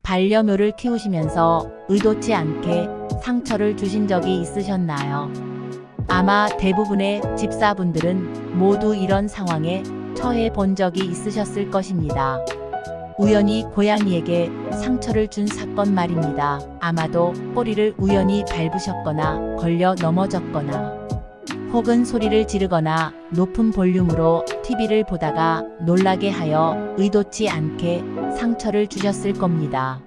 반려묘를 키우시면서 의도치 않게 상처를 주신 적이 있으셨나요? 아마 대부분의 집사분들은 모두 이런 상황에 처해 본 적이 있으셨을 것입니다. 우연히 고양이에게 상처를 준 사건 말입니다. 아마도 꼬리를 우연히 밟으셨거나 걸려 넘어졌거나 혹은 소리를 지르거나 높은 볼륨으로 TV를 보다가 놀라게 하여 의도치 않게 상처를 주셨을 겁니다.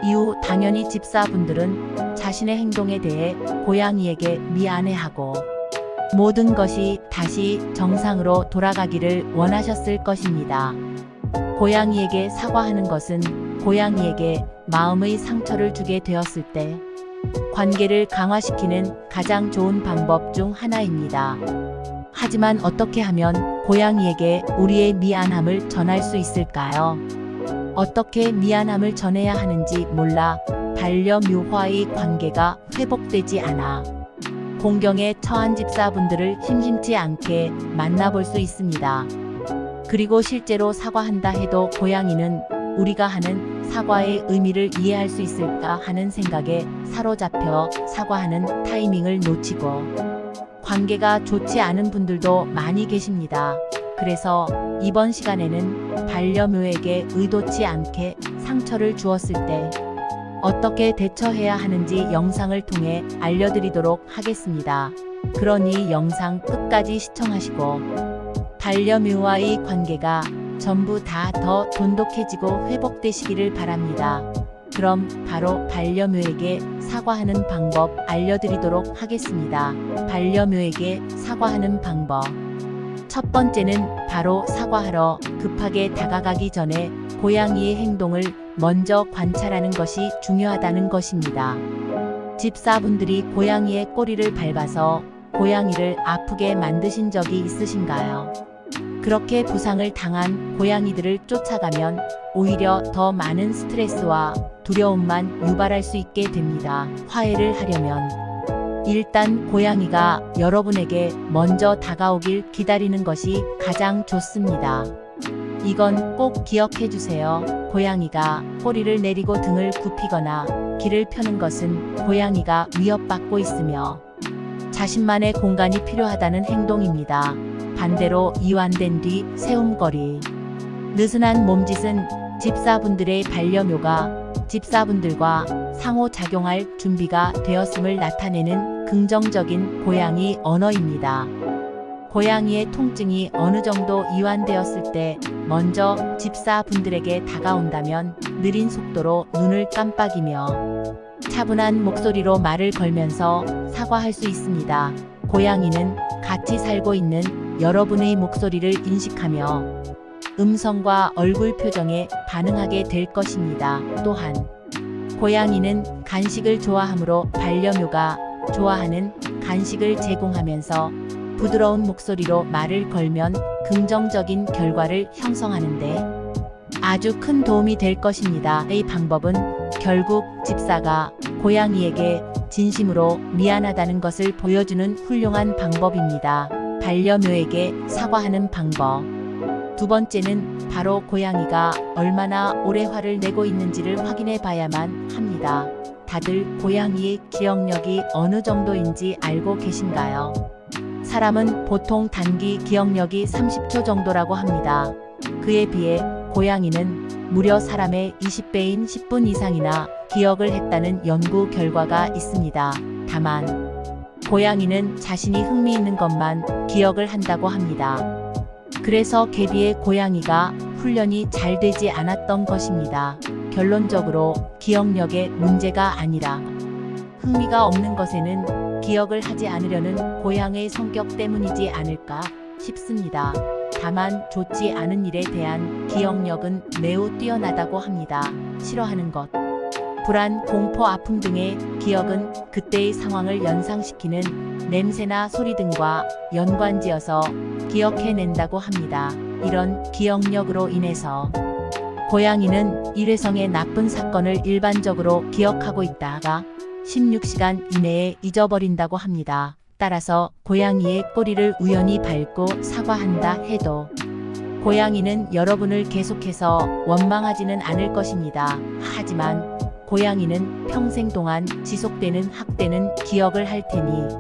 이후 당연히 집사분들은 자신의 행동에 대해 고양이에게 미안해하고 모든 것이 다시 정상으로 돌아가기를 원하셨을 것입니다. 고양이에게 사과하는 것은 고양이에게 마음의 상처를 주게 되었을 때 관계를 강화시키는 가장 좋은 방법 중 하나입니다. 하지만 어떻게 하면 고양이에게 우리의 미안함을 전할 수 있을까요? 어떻게 미안함을 전해야 하는지 몰라 반려묘와의 관계가 회복되지 않아 공경에 처한 집사분들을 심심치 않게 만나볼 수 있습니다. 그리고 실제로 사과한다 해도 고양이는 우리가 하는 사과의 의미를 이해할 수 있을까 하는 생각에 사로잡혀 사과하는 타이밍을 놓치고 관계가 좋지 않은 분들도 많이 계십니다. 그래서 이번 시간에는 반려묘에게 의도치 않게 상처를 주었을 때 어떻게 대처해야 하는지 영상을 통해 알려드리도록 하겠습니다. 그러니 영상 끝까지 시청하시고 반려묘와의 관계가 전부 다 더 돈독해지고 회복되시기를 바랍니다. 그럼 바로 반려묘에게 사과하는 방법 알려드리도록 하겠습니다. 반려묘에게 사과하는 방법. 첫 번째는 바로 사과하러 급하게 다가가기 전에 고양이의 행동을 먼저 관찰하는 것이 중요하다는 것입니다. 집사분들이 고양이의 꼬리를 밟아서 고양이를 아프게 만드신 적이 있으신가요? 그렇게 부상을 당한 고양이들을 쫓아가면 오히려 더 많은 스트레스와 두려움만 유발할 수 있게 됩니다. 화해를 하려면 일단 고양이가 여러분에게 먼저 다가오길 기다리는 것이 가장 좋습니다. 이건 꼭 기억해 주세요. 고양이가 꼬리를 내리고 등을 굽히거나 길을 펴는 것은 고양이가 위협받고 있으며 자신만의 공간이 필요하다는 행동입니다. 반대로 이완된 뒤 세움거리. 느슨한 몸짓은 집사분들의 반려묘가 집사분들과 상호작용할 준비가 되었음을 나타내는 긍정적인 고양이 언어입니다. 고양이의 통증이 어느 정도 이완되었을 때 먼저 집사분들에게 다가온다면 느린 속도로 눈을 깜빡이며 차분한 목소리로 말을 걸면서 사과할 수 있습니다. 고양이는 같이 살고 있는 여러분의 목소리를 인식하며 음성과 얼굴 표정에 반응하게 될 것입니다. 또한 고양이는 간식을 좋아하므로 반려묘가 좋아하는 간식을 제공하면서 부드러운 목소리로 말을 걸면 긍정적인 결과를 형성하는데 아주 큰 도움이 될 것입니다. 이 방법은 결국 집사가 고양이에게 진심으로 미안하다는 것을 보여주는 훌륭한 방법입니다. 반려묘에게 사과하는 방법. 두 번째는 바로 고양이가 얼마나 오래 화를 내고 있는지를 확인해 봐야만 합니다. 다들 고양이의 기억력이 어느 정도인지 알고 계신가요? 사람은 보통 단기 기억력이 30초 정도라고 합니다. 그에 비해 고양이는 무려 사람의 20배인 10분 이상이나 기억을 했다는 연구 결과가 있습니다. 다만 고양이는 자신이 흥미있는 것만 기억을 한다고 합니다. 그래서 개비의 고양이가 훈련이 잘 되지 않았던 것입니다. 결론적으로 기억력에 문제가 아니라 흥미가 없는 것에는 기억을 하지 않으려는 고양이의 성격 때문이지 않을까 싶습니다. 다만 좋지 않은 일에 대한 기억력은 매우 뛰어나다고 합니다. 싫어하는 것, 불안, 공포, 아픔 등의 기억은 그때의 상황을 연상시키는 냄새나 소리 등과 연관지어서 기억해낸다고 합니다. 이런 기억력으로 인해서 고양이는 일회성의 나쁜 사건을 일반적으로 기억하고 있다가 16시간 이내에 잊어버린다고 합니다. 따라서 고양이의 꼬리를 우연히 밟고 사과한다 해도 고양이는 여러분을 계속해서 원망하지는 않을 것입니다. 하지만 고양이는 평생 동안 지속되는 학대는 기억을 할 테니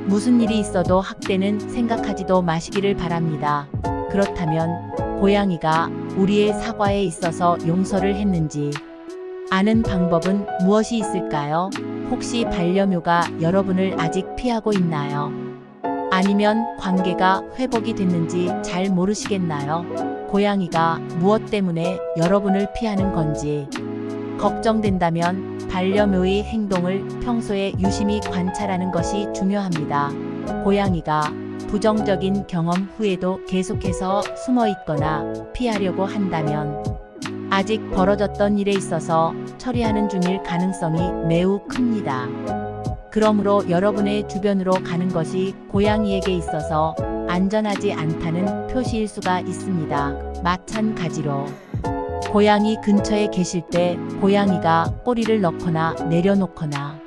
무슨 일이 있어도 학대는 생각하지도 마시기를 바랍니다. 그렇다면 고양이가 우리의 사과에 있어서 용서를 했는지 아는 방법은 무엇이 있을까요? 혹시 반려묘가 여러분을 아직 피하고 있나요? 아니면 관계가 회복이 됐는지 잘 모르시겠나요? 고양이가 무엇 때문에 여러분을 피하는 건지 걱정된다면 반려묘의 행동을 평소에 유심히 관찰하는 것이 중요합니다. 고양이가 부정적인 경험 후에도 계속해서 숨어 있거나 피하려고 한다면 아직 벌어졌던 일에 있어서 처리하는 중일 가능성이 매우 큽니다. 그러므로 여러분의 주변으로 가는 것이 고양이에게 있어서 안전하지 않다는 표시일 수가 있습니다. 마찬가지로 고양이 근처에 계실 때 고양이가 꼬리를 넣거나 내려놓거나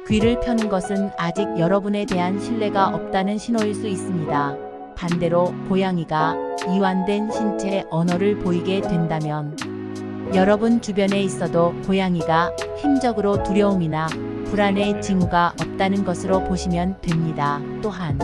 귀를 펴는 것은 아직 여러분에 대한 신뢰가 없다는 신호일 수 있습니다. 반대로 고양이가 이완된 신체 언어를 보이게 된다면 여러분 주변에 있어도 고양이가 힘적으로 두려움이나 불안의 징후가 없다는 것으로 보시면 됩니다. 또한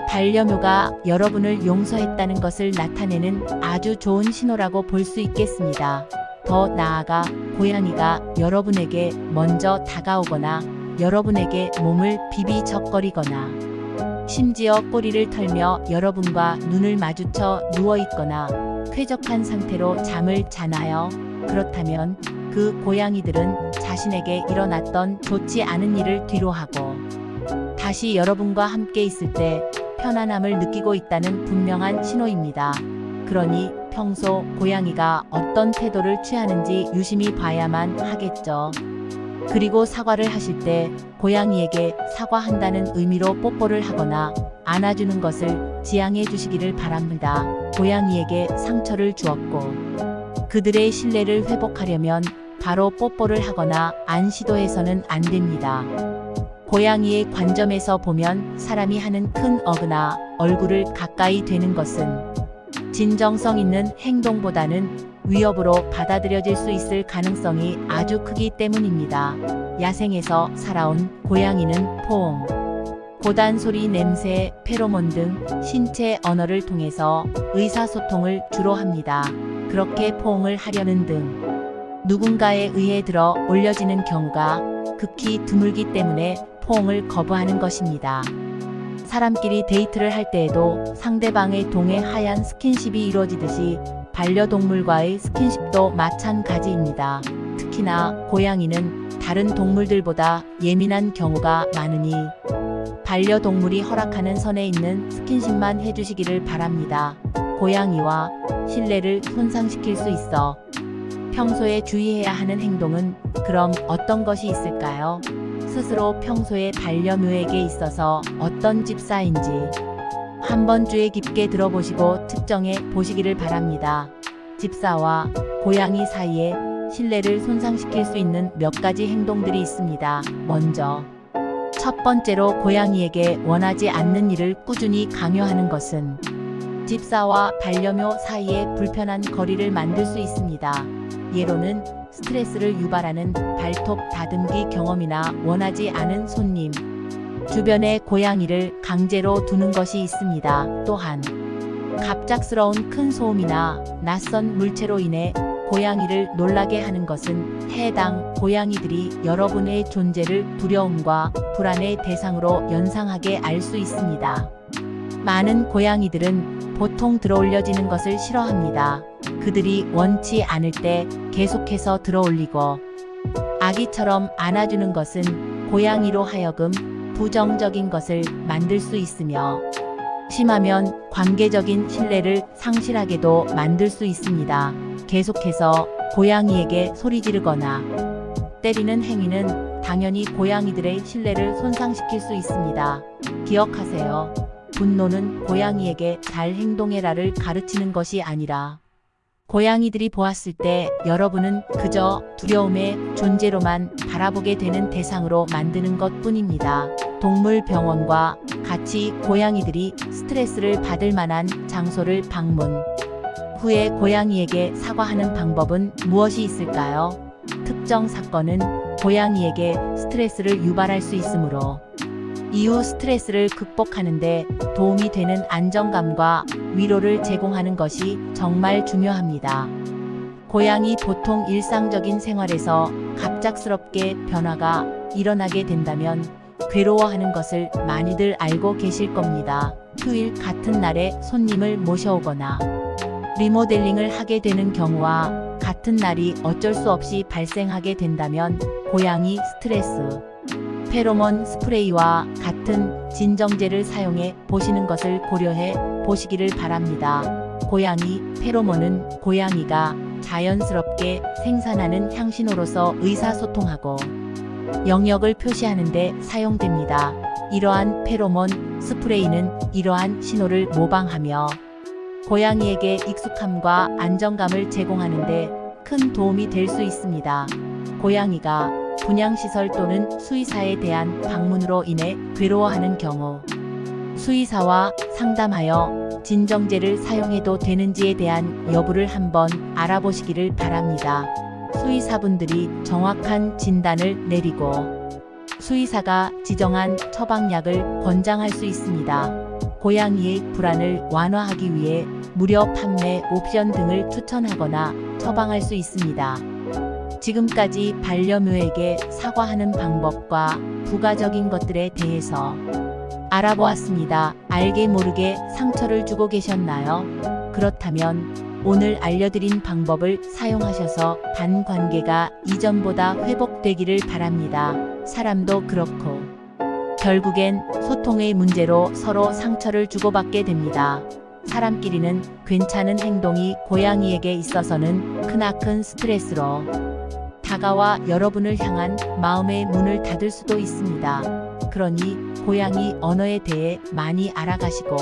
반려묘가 여러분을 용서했다는 것을 나타내는 아주 좋은 신호라고 볼 수 있겠습니다. 더 나아가 고양이가 여러분에게 먼저 다가오거나 여러분에게 몸을 비비적거리거나 심지어 꼬리를 털며 여러분과 눈을 마주쳐 누워있거나 쾌적한 상태로 잠을 자나요? 그렇다면 그 고양이들은 자신에게 일어났던 좋지 않은 일을 뒤로하고 다시 여러분과 함께 있을 때 편안함을 느끼고 있다는 분명한 신호입니다. 그러니 평소 고양이가 어떤 태도를 취하는지 유심히 봐야만 하겠죠. 그리고 사과를 하실 때 고양이에게 사과한다는 의미로 뽀뽀를 하거나 안아주는 것을 지양해 주시기를 바랍니다. 고양이에게 상처를 주었고 그들의 신뢰를 회복하려면 바로 뽀뽀를 하거나 안 시도해서는 안 됩니다. 고양이의 관점에서 보면 사람이 하는 큰 어그나 얼굴을 가까이 대는 것은 진정성 있는 행동보다는 위협으로 받아들여질 수 있을 가능성이 아주 크기 때문입니다. 야생에서 살아온 고양이는 포옹, 고단 소리, 냄새, 페로몬 등 신체 언어를 통해서 의사소통을 주로 합니다. 그렇게 포옹을 하려는 등 누군가에 의해 들어 올려지는 경우가 극히 드물기 때문에 포옹을 거부하는 것입니다. 사람끼리 데이트를 할 때에도 상대방의 동의 하얀 스킨십이 이루어지듯이 반려동물과의 스킨십도 마찬가지입니다. 특히나 고양이는 다른 동물들보다 예민한 경우가 많으니 반려동물이 허락하는 선에 있는 스킨십만 해주시기를 바랍니다. 고양이와 신뢰를 손상시킬 수 있어 평소에 주의해야 하는 행동은 그럼 어떤 것이 있을까요? 스스로 평소에 반려묘에게 있어서 어떤 집사인지 한번 주의 깊게 들어보시고 측정해 보시기를 바랍니다. 집사와 고양이 사이에 신뢰를 손상시킬 수 있는 몇 가지 행동들이 있습니다. 먼저 첫 번째로 고양이에게 원하지 않는 일을 꾸준히 강요하는 것은 집사와 반려묘 사이에 불편한 거리를 만들 수 있습니다. 예로는 스트레스를 유발하는 발톱 다듬기 경험이나 원하지 않은 손님, 주변에 고양이를 강제로 두는 것이 있습니다. 또한 갑작스러운 큰 소음이나 낯선 물체로 인해 고양이를 놀라게 하는 것은 해당 고양이들이 여러분의 존재를 두려움과 불안의 대상으로 연상하게 알 수 있습니다. 많은 고양이들은 보통 들어올려지는 것을 싫어합니다. 그들이 원치 않을 때 계속해서 들어올리고 아기처럼 안아주는 것은 고양이로 하여금 부정적인 것을 만들 수 있으며 심하면 관계적인 신뢰를 상실하게도 만들 수 있습니다. 계속해서 고양이에게 소리 지르거나 때리는 행위는 당연히 고양이들의 신뢰를 손상시킬 수 있습니다. 기억하세요. 분노는 고양이에게 잘 행동해라를 가르치는 것이 아니라 고양이들이 보았을 때 여러분은 그저 두려움의 존재로만 바라보게 되는 대상으로 만드는 것 뿐입니다. 동물병원과 같이 고양이들이 스트레스를 받을 만한 장소를 방문, 후에 고양이에게 사과하는 방법은 무엇이 있을까요? 특정 사건은 고양이에게 스트레스를 유발할 수 있으므로 이후 스트레스를 극복하는데 도움이 되는 안정감과 위로를 제공하는 것이 정말 중요합니다. 고양이 보통 일상적인 생활에서 갑작스럽게 변화가 일어나게 된다면 괴로워하는 것을 많이들 알고 계실 겁니다. 휴일 같은 날에 손님을 모셔오거나 리모델링을 하게 되는 경우와 같은 날이 어쩔 수 없이 발생하게 된다면 고양이 스트레스 페로몬 스프레이와 같은 진정제를 사용해 보시는 것을 고려해 보시기를 바랍니다. 고양이 페로몬은 고양이가 자연스럽게 생산하는 향신료로서 의사소통하고 영역을 표시하는 데 사용됩니다. 이러한 페로몬 스프레이는 이러한 신호를 모방하며 고양이에게 익숙함과 안정감을 제공하는 데 큰 도움이 될 수 있습니다. 고양이가 분양시설 또는 수의사에 대한 방문으로 인해 괴로워하는 경우 수의사와 상담하여 진정제를 사용해도 되는지에 대한 여부를 한번 알아보시기를 바랍니다. 수의사분들이 정확한 진단을 내리고 수의사가 지정한 처방약을 권장할 수 있습니다. 고양이의 불안을 완화하기 위해 무료 판매 옵션 등을 추천하거나 처방할 수 있습니다. 지금까지 반려묘에게 사과하는 방법과 부가적인 것들에 대해서 알아보았습니다. 알게 모르게 상처를 주고 계셨나요? 그렇다면 오늘 알려드린 방법을 사용하셔서 관계가 이전보다 회복되기를 바랍니다. 사람도 그렇고 결국엔 소통의 문제로 서로 상처를 주고받게 됩니다. 사람끼리는 괜찮은 행동이 고양이에게 있어서는 크나큰 스트레스로 다가와 여러분을 향한 마음의 문을 닫을 수도 있습니다. 그러니 고양이 언어에 대해 많이 알아가시고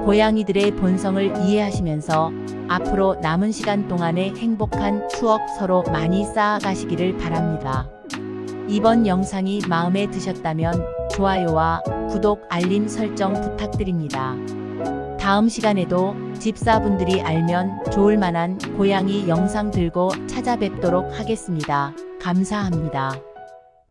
고양이들의 본성을 이해하시면서 앞으로 남은 시간 동안의 행복한 추억 서로 많이 쌓아가시기를 바랍니다. 이번 영상이 마음에 드셨다면 좋아요와 구독, 알림 설정 부탁드립니다. 다음 시간에도 집사분들이 알면 좋을 만한 고양이 영상 들고 찾아뵙도록 하겠습니다. 감사합니다.